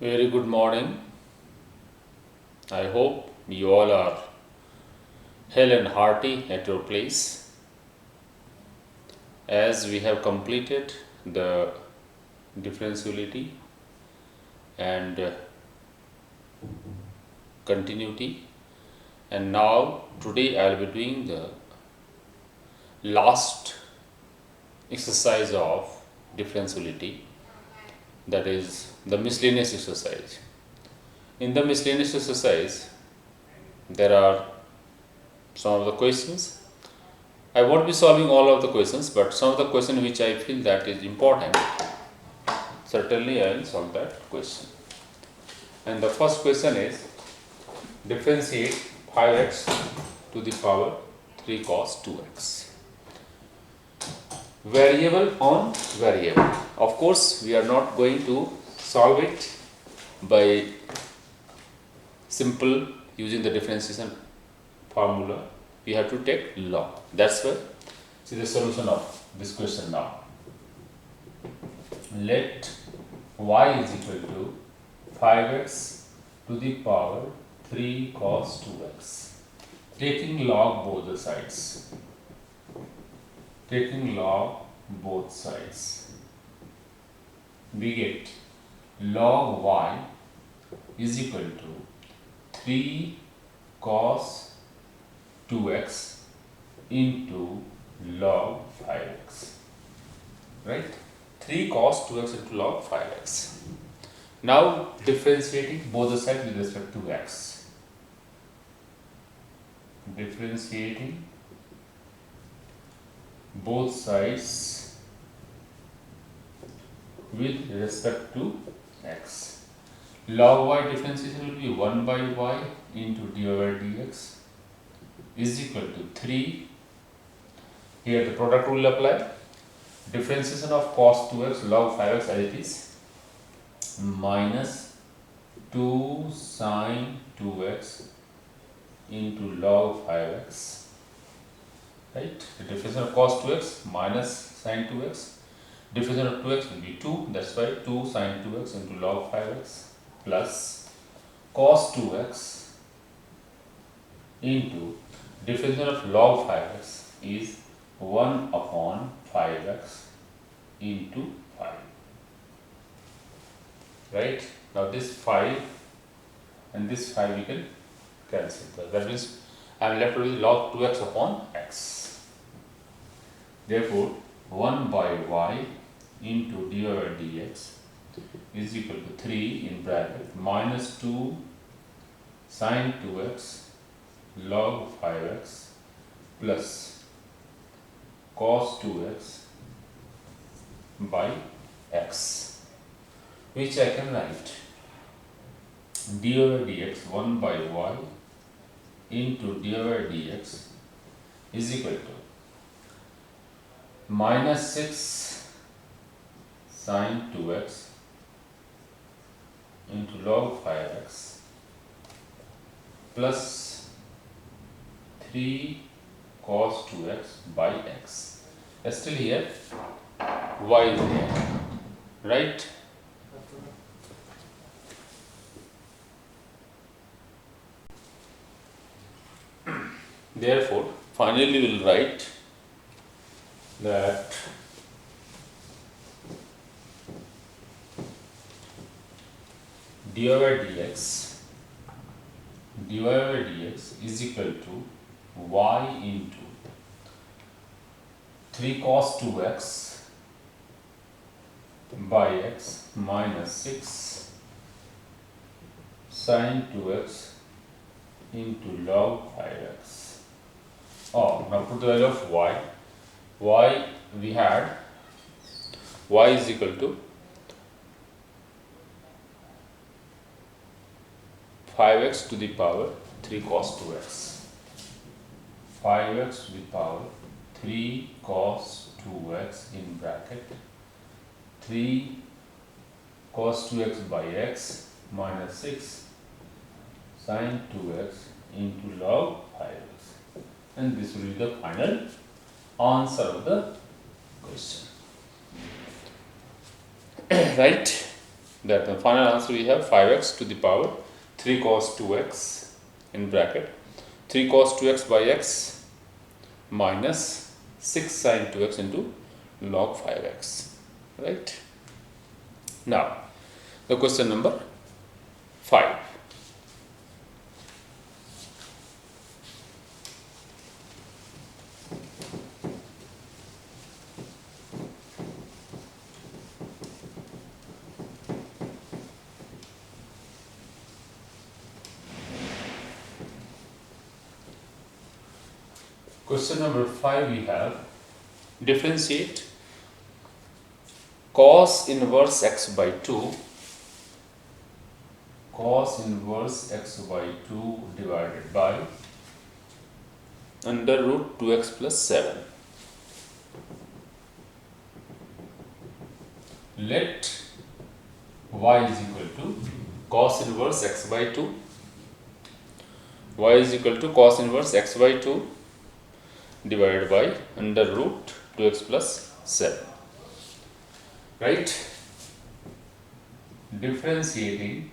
Very good morning. I hope you all are hale and hearty at your place. As we have completed the differentiability and continuity, and now today I will be doing the last exercise of differentiability, that is the miscellaneous exercise. In the miscellaneous exercise, there are some of the questions. I won't be solving all of the questions, but some of the questions which I feel that is important, certainly I will solve that question. And the first question is, differentiate 5x to the power 3 cos 2x. Variable on variable. Of course, we are not going to solve it by simple using the differentiation formula. We have to take log. That's why see the solution of this question now. Let y is equal to 5x to the power 3 cos 2x. Taking log both the sides. Taking log both sides, we get log y is equal to 3 cos 2x into log 5x, right? 3 cos 2x into log 5x. Now differentiating both the sides with respect to x. Differentiating both sides with respect to x. Log y differentiation will be 1 by y into dy by dx is equal to 3. Here the product will apply. Differentiation of cos 2x log 5x as it is minus 2 sin 2x into log 5x. Right? The differentiation of cos 2x minus sin 2x. Differentiation of 2x will be 2. That's why 2 sin 2x into log 5x plus cos 2x into differentiation of log 5x is 1 upon 5x into 5. Right? Now this 5 and this 5 we can cancel. That means I am left with log 2x upon x. Therefore, 1 by y into dy by dx is equal to 3 in bracket minus 2 sin 2x log 5x plus cos 2x by x, which I can write dy by dx 1 by y into dy by dx is equal to minus 6 sin 2x into log 5x plus 3 cos 2x by x. Still here y is there, right? Therefore, finally we will write that dy by dx is equal to y into 3 cos 2x by x minus 6 sin 2x into log 5x. Oh, now put the value of y. Y we had y is equal to 5x to the power 3 cos 2x. 5x to the power 3 cos 2x in bracket 3 cos 2x by x minus 6 sin 2x into log 5x, and this will be the final answer of the question. Right? That the final answer we have 5x to the power 3 cos 2x in bracket 3 cos 2x by x minus 6 sin 2x into log 5x. Right? Now, the question number 5. Question number 5 we have differentiate cos inverse x by 2 divided by under root 2x plus 7. Let y is equal to cos inverse x by 2. Y is equal to cos inverse x by 2 divided by under root 2x plus 7. Right? Differentiating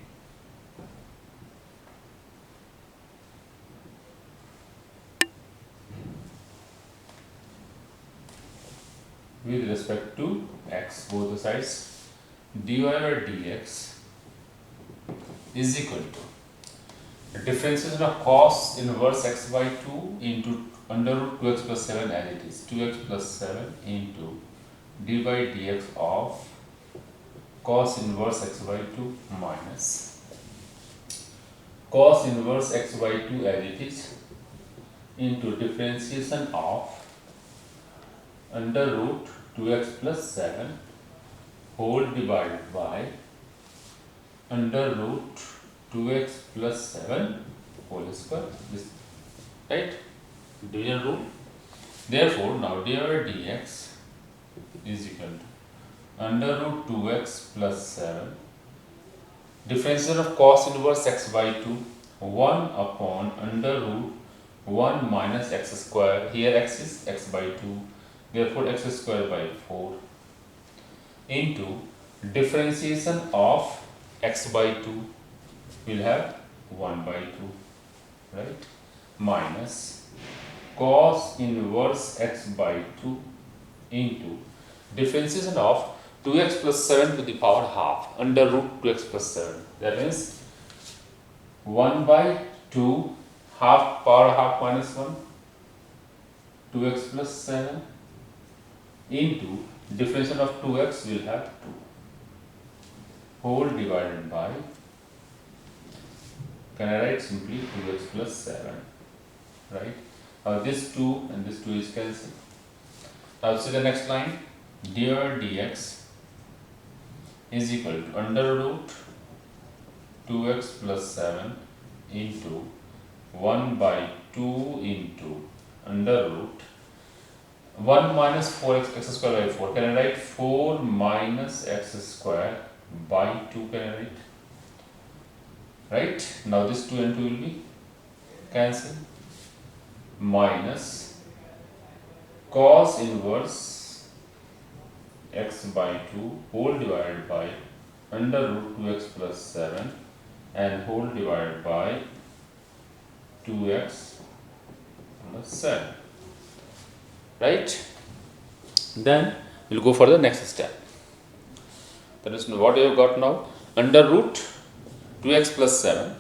with respect to x, both the sides, dy by dx is equal to differentiation of cos inverse x by 2 into under root 2x plus 7 as it is, 2x plus 7 into d by dx of cos inverse x by 2 minus cos inverse x by 2 as it is into differentiation of under root 2x plus 7 whole divided by under root 2x plus 7 whole square. This, right? Division rule. Therefore, now dy by dx is equal to under root 2x plus 7 differentiation of cos inverse x by 2 1 upon under root 1 minus x square. Here x is x by 2. Therefore, x square by 4 into differentiation of x by 2 will have 1 by 2, right? Minus cos inverse x by 2 into differentiation of 2x plus 7 to the power half under root 2x plus 7. That means 1 by 2 half power half minus 1 2x plus 7 into differentiation of 2x will have 2 whole divided by, can I write simply 2x plus 7, right? Now this 2 and this 2 is cancelled. Now see the next line, dy dx is equal to under root 2x plus 7 into 1 by 2 into under root 1 minus 4x x square by 4. Can I write 4 minus x square by 2? Can I write? Right? Now this 2 and 2 will be cancelled. Minus cos inverse x by 2 whole divided by under root 2x plus 7 and whole divided by 2x plus 7. Right? Then we'll go for the next step. That is what we have got now. Under root 2x plus 7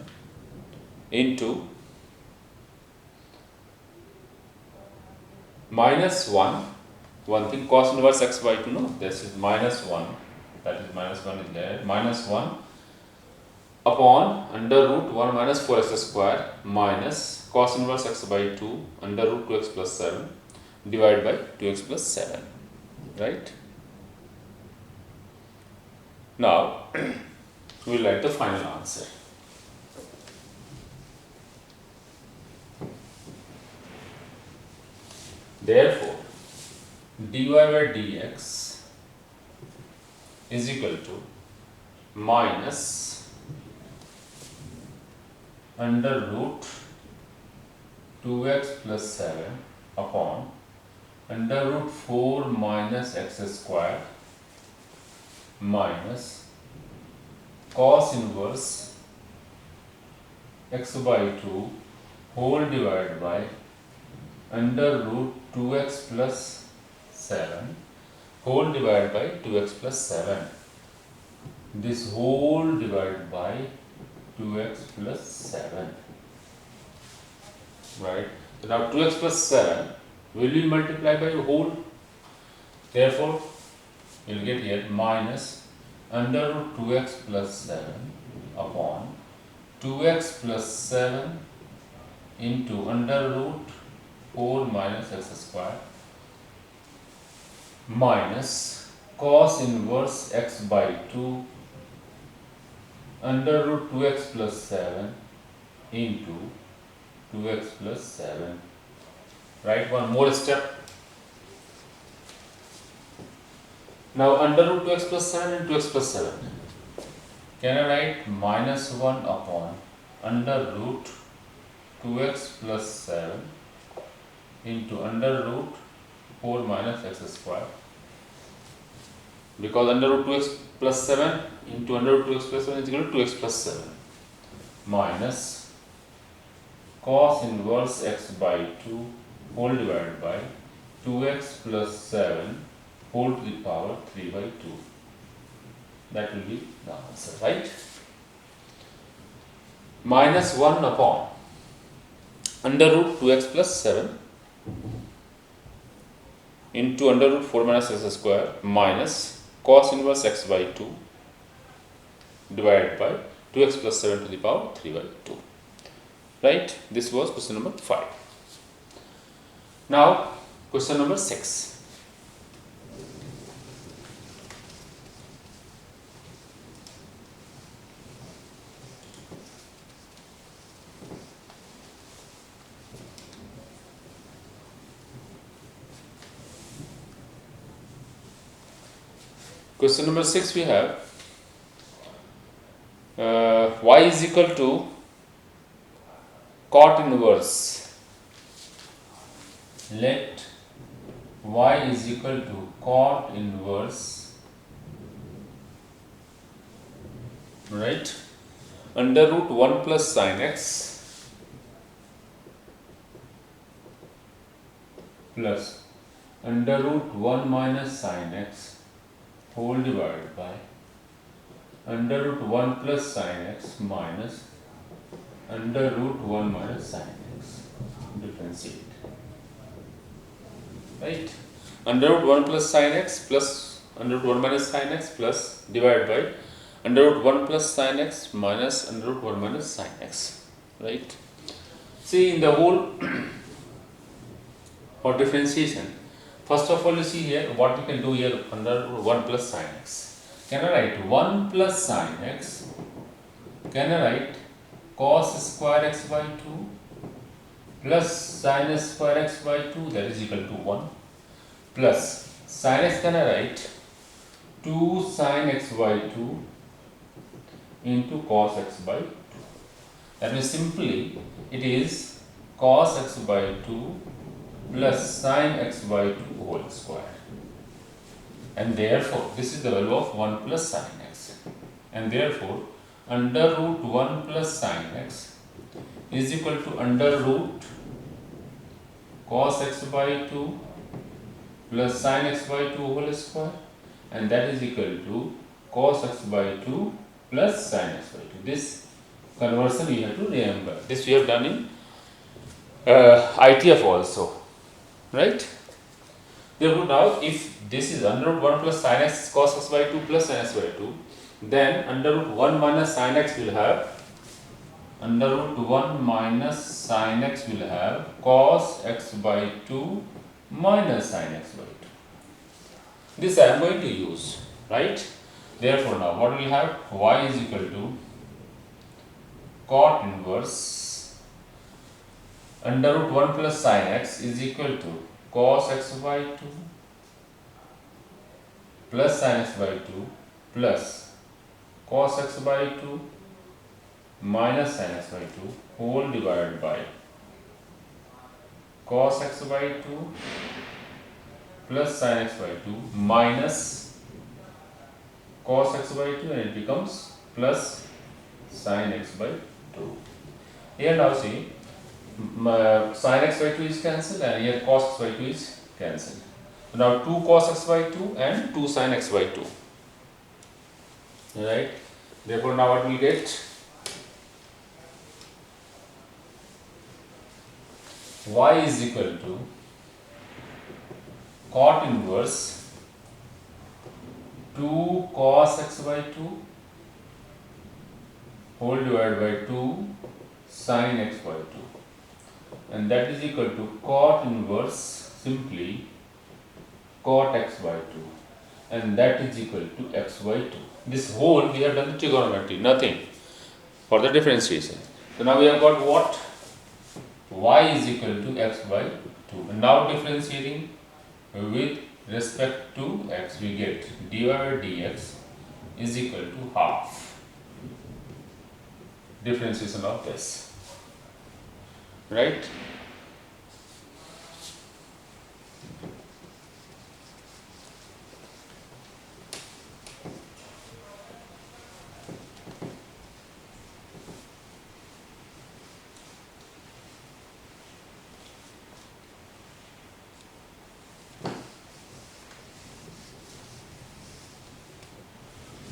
into minus 1. One thing, cos inverse x by 2, no, this is minus 1. That is minus 1 is there. Minus 1 upon under root 1 minus 4x square minus cos inverse x by 2 under root 2x plus 7 divided by 2x plus 7, right? Now, we will write the final answer. Therefore, dy by dx is equal to minus under root 2x plus 7 upon under root 4 minus x square minus cos inverse x by 2 whole divided by under root 2x plus 7 whole divided by 2x plus 7. This whole divided by 2x plus 7. Right? So now 2x plus 7 will be multiplied by whole. Therefore, you will get here minus under root 2x plus 7 upon 2x plus 7 into under root 4 minus x square minus cos inverse x by 2 under root 2x plus 7 into 2x plus 7. Right, one more step. Now under root 2x plus 7 and 2x plus 7. Can I write minus 1 upon under root 2x plus 7 into under root 4 minus x square? Because under root 2x plus 7 into under root 2x plus 7 is equal to 2x plus 7 minus cos inverse x by 2 whole divided by 2x plus 7 whole to the power 3 by 2. That will be the answer, right? Minus 1 upon under root 2x plus 7 into under root 4 minus x square minus cos inverse x by 2 divided by 2x plus 7 to the power 3 by 2. Right? This was question number 5. Now, question number 6. Question number 6 we have y is equal to cot inverse. Let y is equal to cot inverse, right, under root 1 plus sin x plus under root 1 minus sin x whole divided by under root 1 plus sin x minus under root 1 minus sin x. Differentiate. Right? Under root 1 plus sin x plus under root 1 minus sin x plus divided by under root 1 plus sin x minus under root 1 minus sin x. Right? See, in the whole for differentiation, first of all, you see here what you can do here under root 1 plus sin x. Can I write 1 plus sin x? Can I write cos square x by 2 plus sin square x by 2, that is equal to 1, plus sin x can I write 2 sin x by 2 into cos x by 2. That means simply it is cos x by 2 plus sin x by 2 whole square. And therefore, this is the value of 1 plus sin x. And therefore, under root 1 plus sin x is equal to under root cos x by 2 plus sin x by 2 whole square, and that is equal to cos x by 2 plus sin x by 2. This conversion you have to remember. This we have done in ITF also, right? Therefore, now if this is under root 1 plus sin x cos x by 2 plus sin x by 2, then under root 1 minus sin x will have under root 1 minus sin x will have cos x by 2 minus sin x by 2. This I am going to use, right? Therefore, now what we will have? Y is equal to cot inverse under root 1 plus sin x is equal to cos x by 2 plus sin x by 2 plus cos x by 2 minus sin x by 2 whole divided by cos x by 2 plus sin x by 2 minus cos x by 2, and it becomes plus sin x by 2. Here now see, sin x by 2 is cancelled and here cos x by 2 is cancelled. So now 2 cos x by 2 and 2 sin x by 2. Right? Therefore now what we get? Y is equal to cot inverse 2 cos x by 2 whole divided by 2 sin x by 2, and that is equal to cot inverse simply cot x by 2, and that is equal to x by 2. This whole we have done the trigonometry, nothing for the differentiation. So now we have got what? Y is equal to x by 2. And now differentiating with respect to x, we get dy by dx is equal to half. Differentiation of this, right?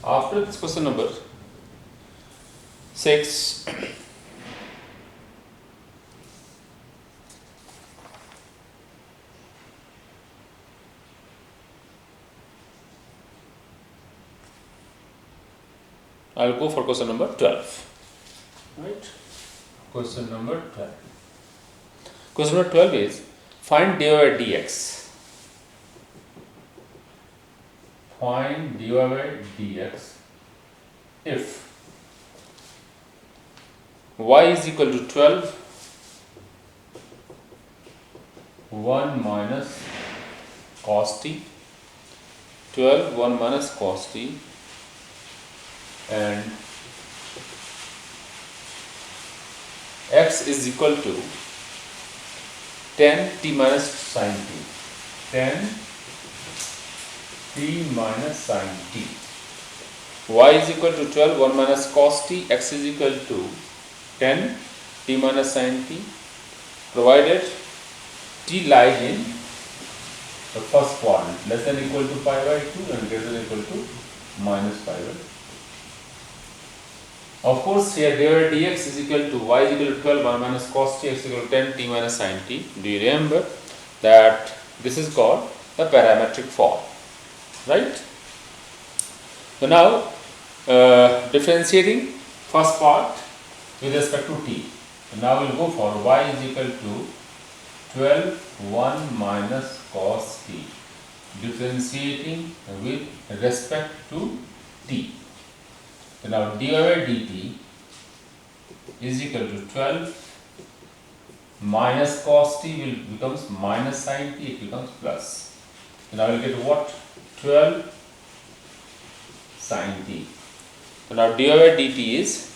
After this question number 6, I will go for question number 12. Right? Question number 12. Question number 12 is find dy by dx. Find dy by dx if y is equal to 12, 1 minus cos t, 12, 1 minus cos t, and x is equal to 10 t minus sin t, 10 t minus sin t. Y is equal to 12, 1 minus cos t, x is equal to 10 t minus sin t, provided t lies in the first quadrant, less than equal to pi by 2 and greater than equal to minus pi by 2. Of course, here dy by dx is equal to y is equal to 12, 1 minus cos t, x is equal to 10 t minus sin t. Do you remember that this is called the parametric form, right? So now differentiating first part with respect to t. So now we'll go for y is equal to 12, 1 minus cos t, differentiating with respect to t. So now dy by dt is equal to 12 minus cos t will becomes minus sin t, it becomes plus. So now we'll get what? 12 sin t. So now dy by dt is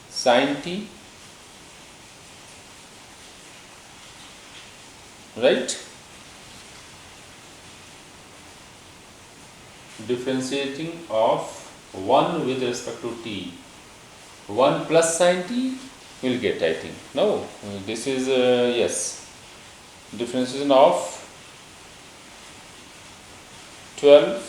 sin t, right? Differentiating of 1 with respect to t, 1 plus sin t will get, I think. No, this is yes, differentiation of 12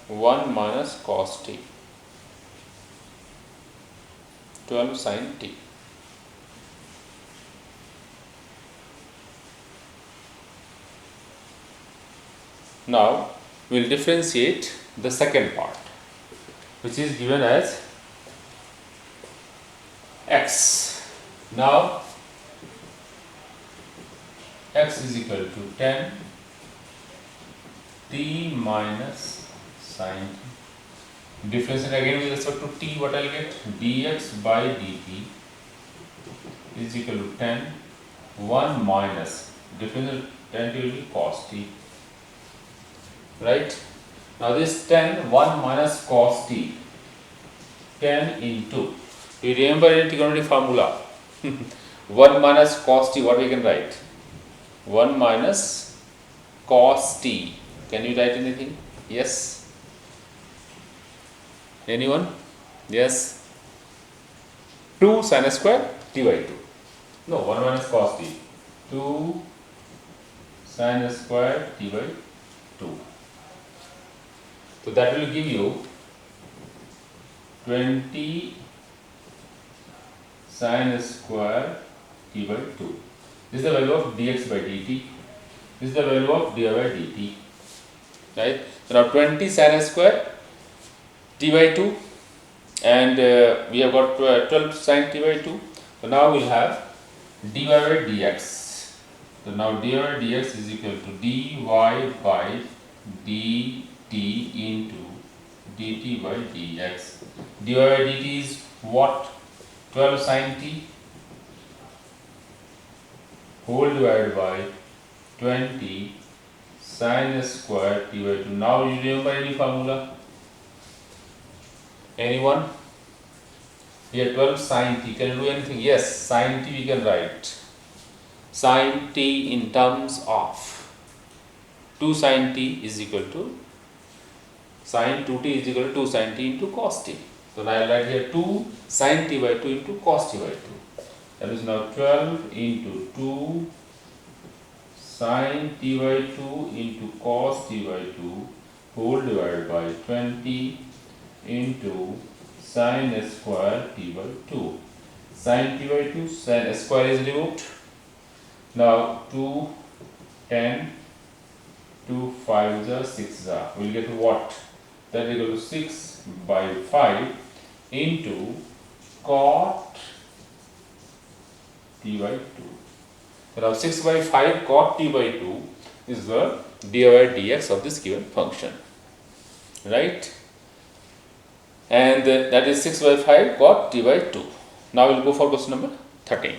1 minus cos t, 12 sin t. Now we will differentiate the second part, which is given as x. Now x is equal to 10 t minus sin t. Differentiate again with respect to t, what I will get? Dx by dt is equal to 10, 1 minus, differentiate 10 t will be cos t, right? Now this 10, 1 minus cos t, 10 into, you remember in trigonometry formula, 1 minus cos t, what we can write? 1 minus cos t. Can you write anything? Yes? Anyone? Yes? 2 sin square t by 2. No, 1 minus cos t. 2 sin square t by 2. So that will give you 20 sin square t by 2. This is the value of dx by dt. This is the value of dy by dt. Right? So now 20 sin square t by 2, and we have got 12 sin t by 2. So now we will have dy by dx. So now dy by dx is equal to dy by dt into dt by dx. dy by dt is what? 12 sin t whole divided by 20 sin square t by 2. Now you remember any formula? Anyone? Here 12 sin t. Can you do anything? Yes, sin t we can write. Sin t in terms of 2 sin t is equal to sin 2t is equal to 2 sin t into cos t. So now I will write here 2 sin t by 2 into cos t by 2. That is now 12 into 2 sin t by 2 into cos t by 2 whole divided by 20 into sin square t by 2. Sin t by 2, sin square is removed. Now 2, 10, 2, 5 is 6. We will get what? That is equal to 6 by 5 into cot t by 2. So now 6 by 5 cot t by 2 is the dy by dx of this given function. Right? And that is 6 by 5 cot t by 2. Now we will go for question number 13.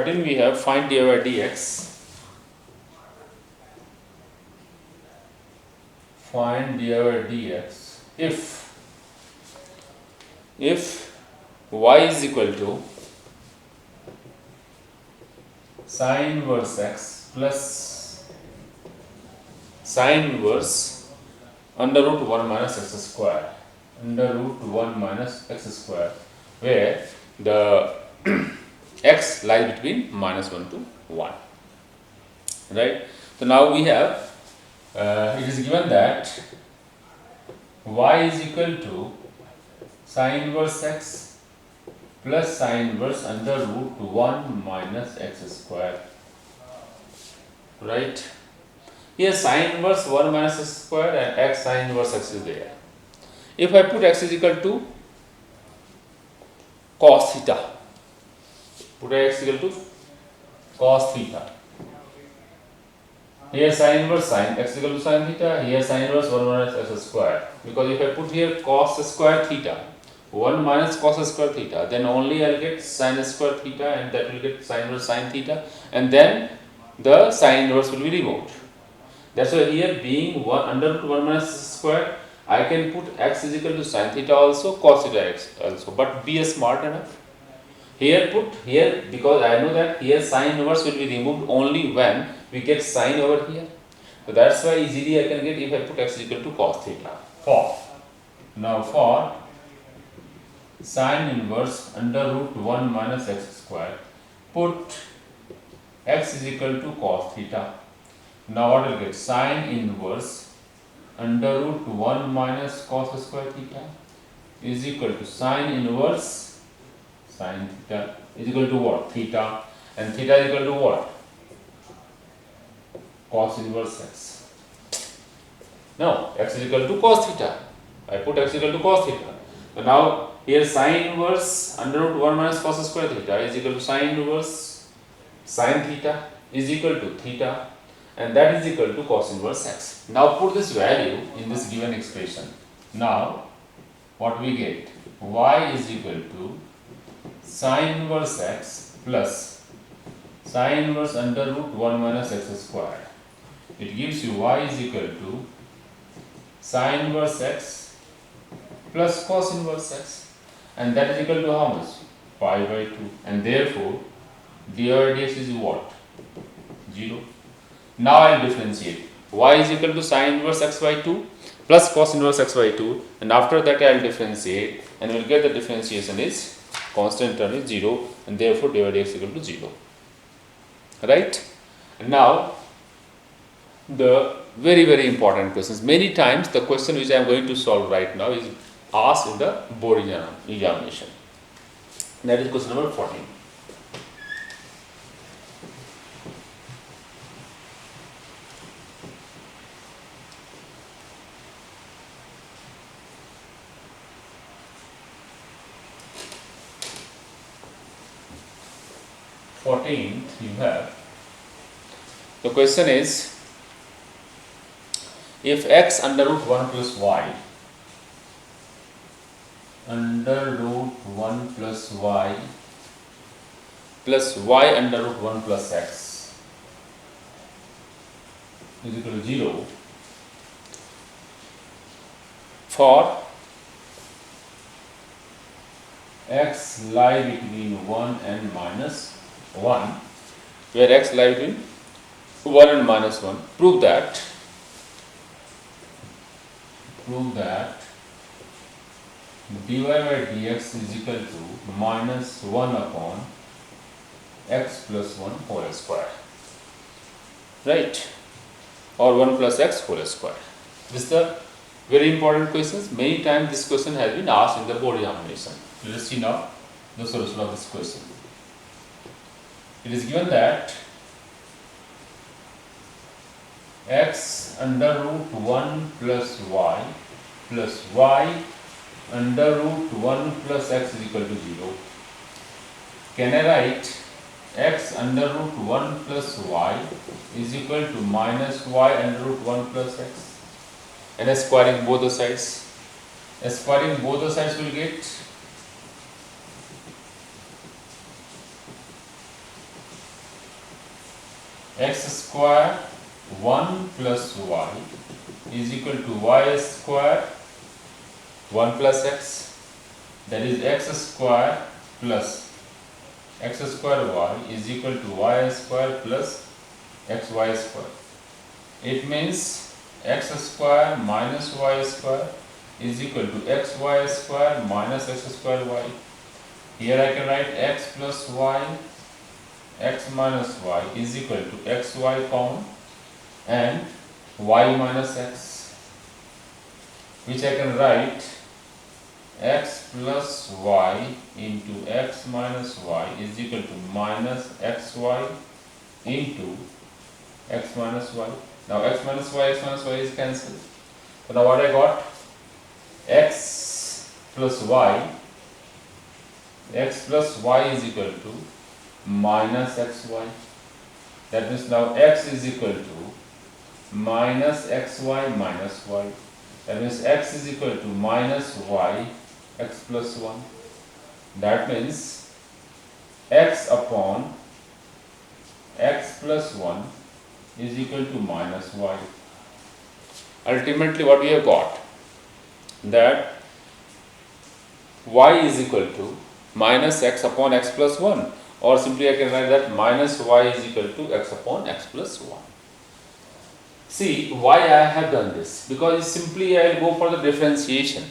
We have find dy by dx. Find dy by dx if y is equal to sin inverse x plus sin inverse under root 1 minus x square. Under root 1 minus x square, where the x lies between minus 1 to 1. Right? So now we have, it is given that y is equal to sin inverse x plus sin inverse under root 1 minus x square. Right? Here sin inverse 1 minus x square and x sin inverse x is there. If I put x is equal to cos theta, put x equal to cos theta. Here sin inverse sin x equal to sin theta. Here sin inverse 1 minus x square. Because if I put here cos square theta, 1 minus cos square theta, then only I will get sin square theta, and that will get sin inverse sin theta, and then the sin inverse will be removed. That's why here being 1 under root 1 minus square, I can put x is equal to sin theta also, cos theta x also, but be smart enough. Here put here, because I know that here sin inverse will be removed only when we get sin over here. So that's why easily I can get if I put x is equal to cos theta. For sin inverse under root 1 minus x square, put x is equal to cos theta. Now what will get? Sin inverse under root 1 minus cos square theta is equal to sin inverse sin theta is equal to what? Theta. And theta is equal to what? Cos inverse x. Now x is equal to cos theta. I put x is equal to cos theta. So now here sin inverse under root 1 minus cos square theta is equal to sin inverse sin theta is equal to theta, and that is equal to cos inverse x. Now put this value in this given expression. Now what we get? Y is equal to sine inverse x plus sine inverse under root 1 minus x squared. It gives you y is equal to sine inverse x plus cos inverse x, and that is equal to how much? Pi by 2, and therefore dy dx is what? 0. Now I will differentiate. Y is equal to sine inverse x by 2 plus cos inverse x by 2, and after that I will differentiate, and we will get the differentiation is constant term is 0, and therefore dy dx is equal to 0. Right? And now the very important questions. Many times the question which I am going to solve right now is asked in the board examination. That is question number 14. You have, the question is, if x under root 1 plus y under root 1 plus y plus y under root 1 plus x is equal to 0 for x lie between 1 and minus 1, where x lie between 1 and minus 1, prove that dy by dx is equal to minus 1 upon x plus 1 whole square, right, or 1 plus x whole square. This is the very important questions. Many times this question has been asked in the board examination. Let us see now the solution of this question. It is given that x under root 1 plus y under root 1 plus x is equal to 0. Can I write x under root 1 plus y is equal to minus y under root 1 plus x, and squaring both the sides. Squaring both the sides will get x square 1 plus y is equal to y square 1 plus x, that is x square plus x square y is equal to y square plus xy square. It means x square minus y square is equal to xy square minus x square y. Here I can write x plus y, x minus y is equal to xy common and y minus x, which I can write x plus y into x minus y is equal to minus xy into x minus y. Now x minus y is cancelled. So now what I got? X plus y is equal to minus xy. That means now x is equal to minus xy minus y. That means x is equal to minus y x plus 1. That means x upon x plus 1 is equal to minus y. Ultimately what we have got, that y is equal to minus x upon x plus 1, or simply I can write that minus y is equal to x upon x plus 1. See why I have done this, because simply I will go for the differentiation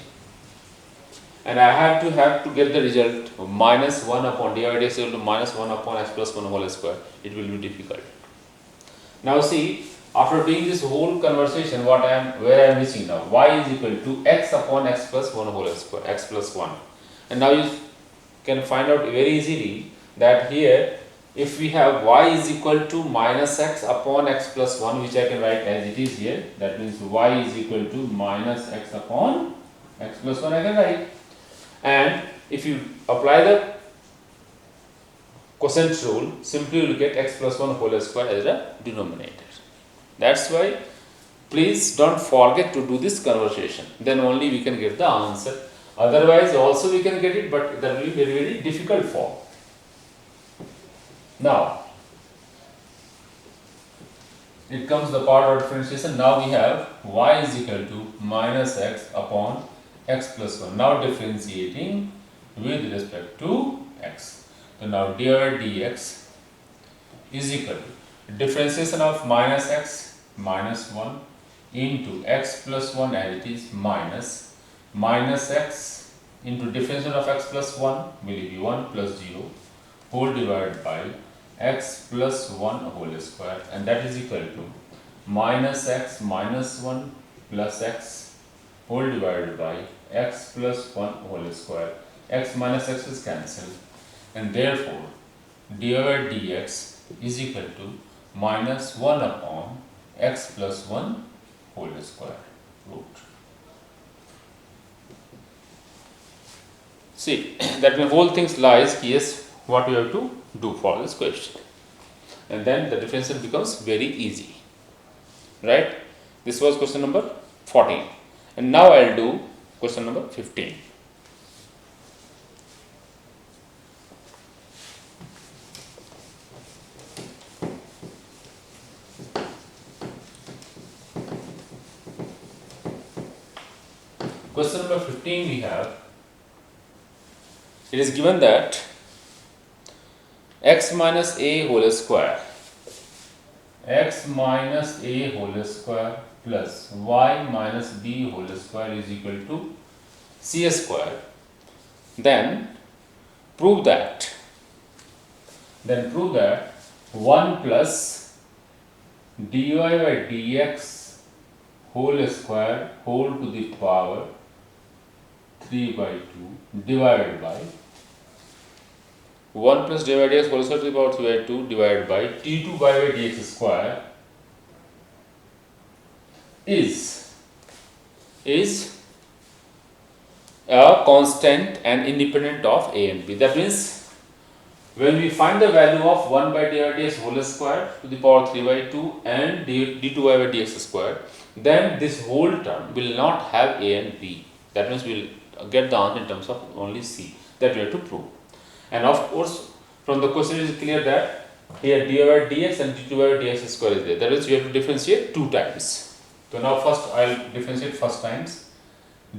and I have to get the result of minus 1 upon dy dx equal to minus 1 upon x plus 1 whole square. It will be difficult. Now see, after doing this whole conversation, where I am reaching now, y is equal to x upon x plus 1 whole square, x plus 1. And now you can find out very easily that here, if we have y is equal to minus x upon x plus 1, which I can write as it is here, that means y is equal to minus x upon x plus 1 I can write. And if you apply the quotient rule, simply you will get x plus 1 whole square as a denominator. That's why please don't forget to do this conversation, then only we can get the answer Otherwise also we can get it, but that will be very, very difficult form. Now, it comes the part of differentiation. Now we have y is equal to minus x upon x plus 1. Now differentiating with respect to x. So now dy dx is equal to differentiation of minus x minus 1 into x plus 1 as it is minus x into differentiation of x plus 1 will be 1 plus 0 whole divided by x plus 1 whole square, and that is equal to minus x minus 1 plus x whole divided by x plus 1 whole square. X minus x is cancelled, and therefore dy dx is equal to minus 1 upon x plus 1 whole square root. See, that the whole thing lies is what we have to do for this question, and then the differential becomes very easy, right? This was question number 14, and now I'll do question number 15. Question number 15 we have, it is given that x minus a whole square plus y minus b whole square is equal to c square. Then prove that 1 plus dy by dx whole square whole to the power 3 by 2 divided by 1 plus dy by dx whole square to the power 3 by 2 divided by t2 by dx square is a constant and independent of a and b. That means when we find the value of 1 by dy by dx whole square to the power 3 by 2 and d2 by dx square, then this whole term will not have a and b. That means we will get the answer in terms of only c. That we have to prove. And of course, from the question it is clear that here dy by dx and d2 by dx square is there. That means we have to differentiate 2 times. So now first I will differentiate first times,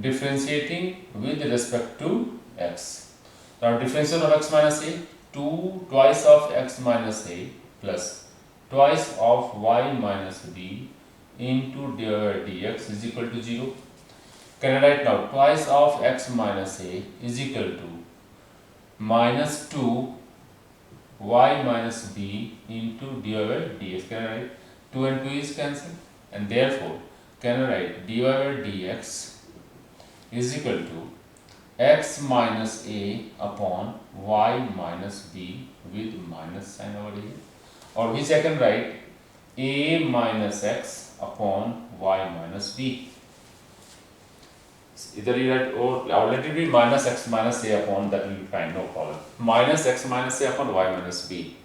differentiating with respect to x. Now differentiation of x minus a, 2 twice of x minus a plus twice of y minus b into dy by dx is equal to 0. Can I write now twice of x minus a is equal to minus 2 y minus b into dy by dx. Can I write 2 and 2 is cancelled, and therefore can I write dy by dx is equal to x minus a upon y minus b with minus sign over here, or which I can write a minus x upon y minus b. Either you write or let it be minus x minus a upon, that will be fine, no problem. Minus x minus a upon y minus b.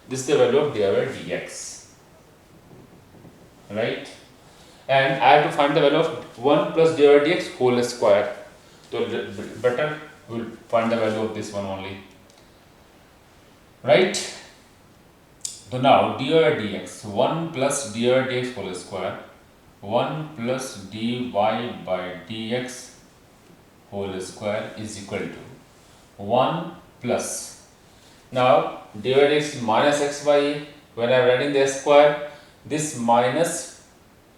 This is the value of dy by dx, right? And I have to find the value of 1 plus dy by dx whole square. So better we will find the value of this one only, right? So now dy by dx, 1 plus dy by dx whole square, 1 plus dy by dx whole square is equal to 1 plus, now dy by dx is minus x by a. When I am writing the square, this minus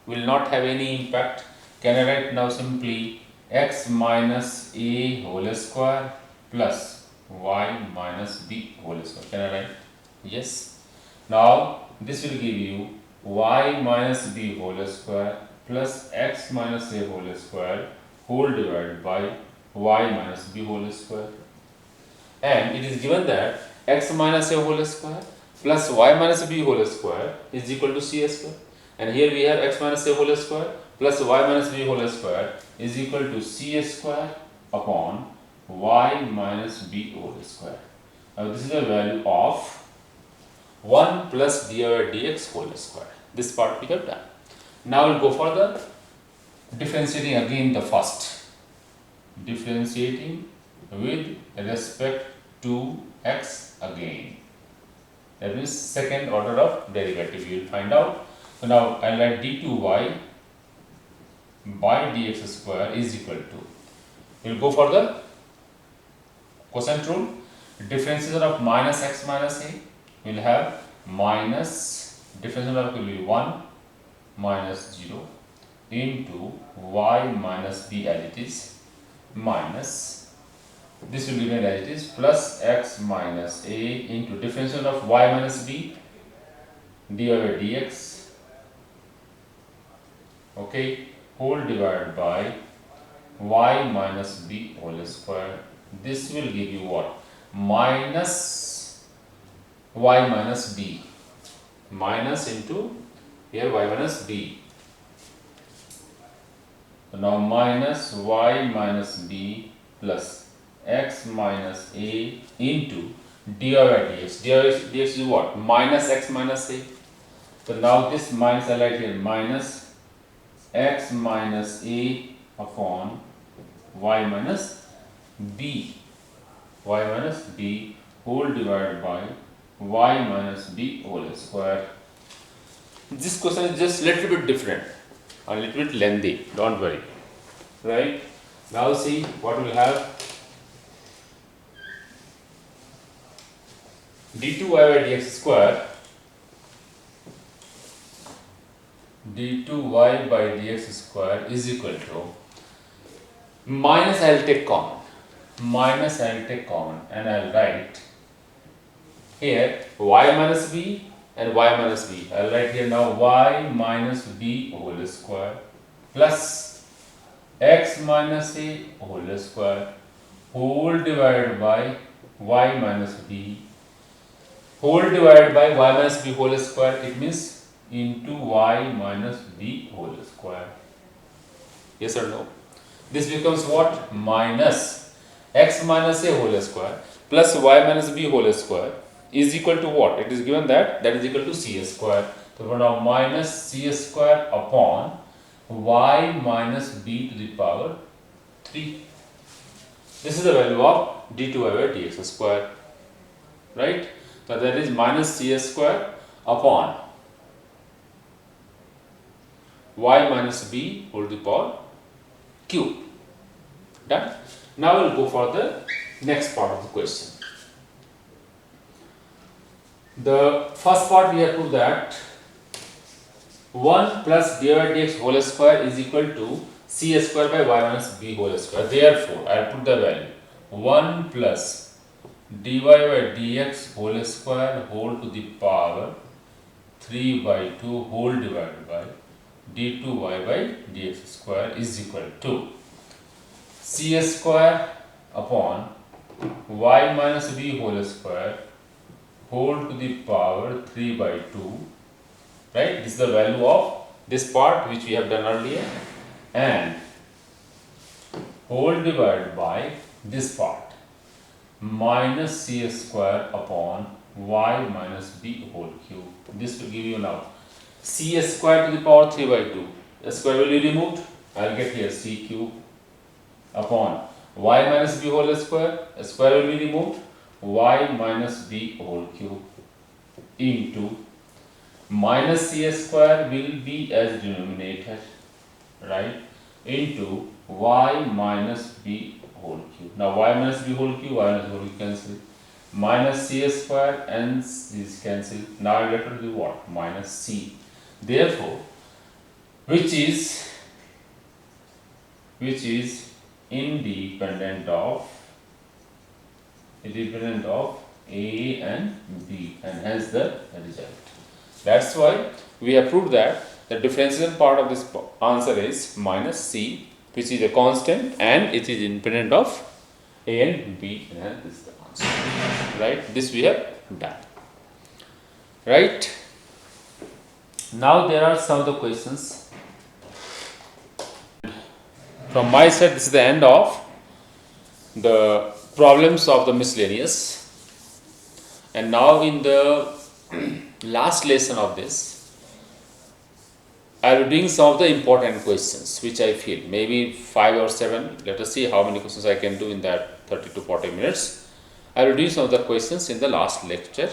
will not have any impact. Can I write now simply x minus a whole square plus y minus b whole square? Can I write? Yes. Now this will give you y minus b whole square plus x minus a whole square whole divided by y minus b whole square, and it is given that x minus a whole square plus y minus b whole square is equal to c square, and here we have x minus a whole square plus y minus b whole square is equal to c square upon y minus b whole square. Now this is the value of 1 plus dy by dx whole square. This part we have done. Now we'll go for the differentiating again the first. differentiating with respect to x again. That means second order of derivative you will find out. So now I'll write d2y by dx square is equal to, we'll go for the quotient rule. Differentiation of minus x minus a will have minus, differentiation of will be 1 minus 0 into y minus b as it is, minus, this will be given as it is, plus x minus a into differentiation of y minus b dy by dx, okay, whole divided by y minus b whole square. This will give you what? Minus y minus b, minus into here y minus b. So now minus y minus b plus x minus a into dy by dx. Dy by dx is what? Minus x minus a. So now this minus I write here, minus x minus a upon y minus b, y minus b whole divided by y minus b whole square. This question is just little bit different, a little bit lengthy, don't worry. Right? Now see what we have. d2y by dx square, d2y by dx square is equal to minus, I will take common, minus I will take common and I will write here y minus b and y minus b. I will write here now y minus b whole square plus x minus a whole square whole divided by y minus b whole divided by y minus b whole square. It means into y minus b whole square. Yes or no? This becomes what? Minus x minus a whole square plus y minus b whole square is equal to what? It is given that is equal to c square. So now minus c square upon y minus b to the power 3. This is the value of d2y by dx square, right? So that is minus c square upon y minus b whole to the power q. Done. Now we will go for the next part of the question. The first part we have proved that 1 plus dy by dx whole square is equal to c square by y minus b whole square. Therefore, I will put the value 1 plus dy by dx whole square whole to the power 3 by 2 whole divided by d2y by dx square is equal to c square upon y minus b whole square whole to the power 3 by 2, right? This is the value of this part which we have done earlier, and whole divided by this part minus c square upon y minus b whole cube. This will give you now c square to the power 3 by 2. The square will be removed. I will get here c cube upon y minus b whole square. A square will be removed. Y minus b whole cube into minus c square will be as denominator, right, into y minus b whole cube. Now y minus b whole cube, y minus b whole cube cancel, minus c square and is cancel. Now I get to do what? Minus c. Therefore, which is independent of A and B, and hence the result. That's why we have proved that the differential part of this answer is minus C, which is a constant and it is independent of A and B, and hence this is the answer. Right? This we have done. Right? Now there are some of the questions. From my side, this is the end of the problems of the miscellaneous, and now in the last lesson of this I will be doing some of the important questions which I feel maybe 5 or 7. Let us see how many questions I can do in that 30 to 40 minutes. I will do some of the questions in the last lecture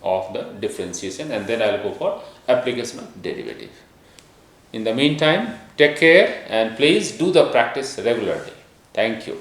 of the differentiation, and then I will go for application of derivative. In the meantime, take care and please do the practice regularly. Thank you.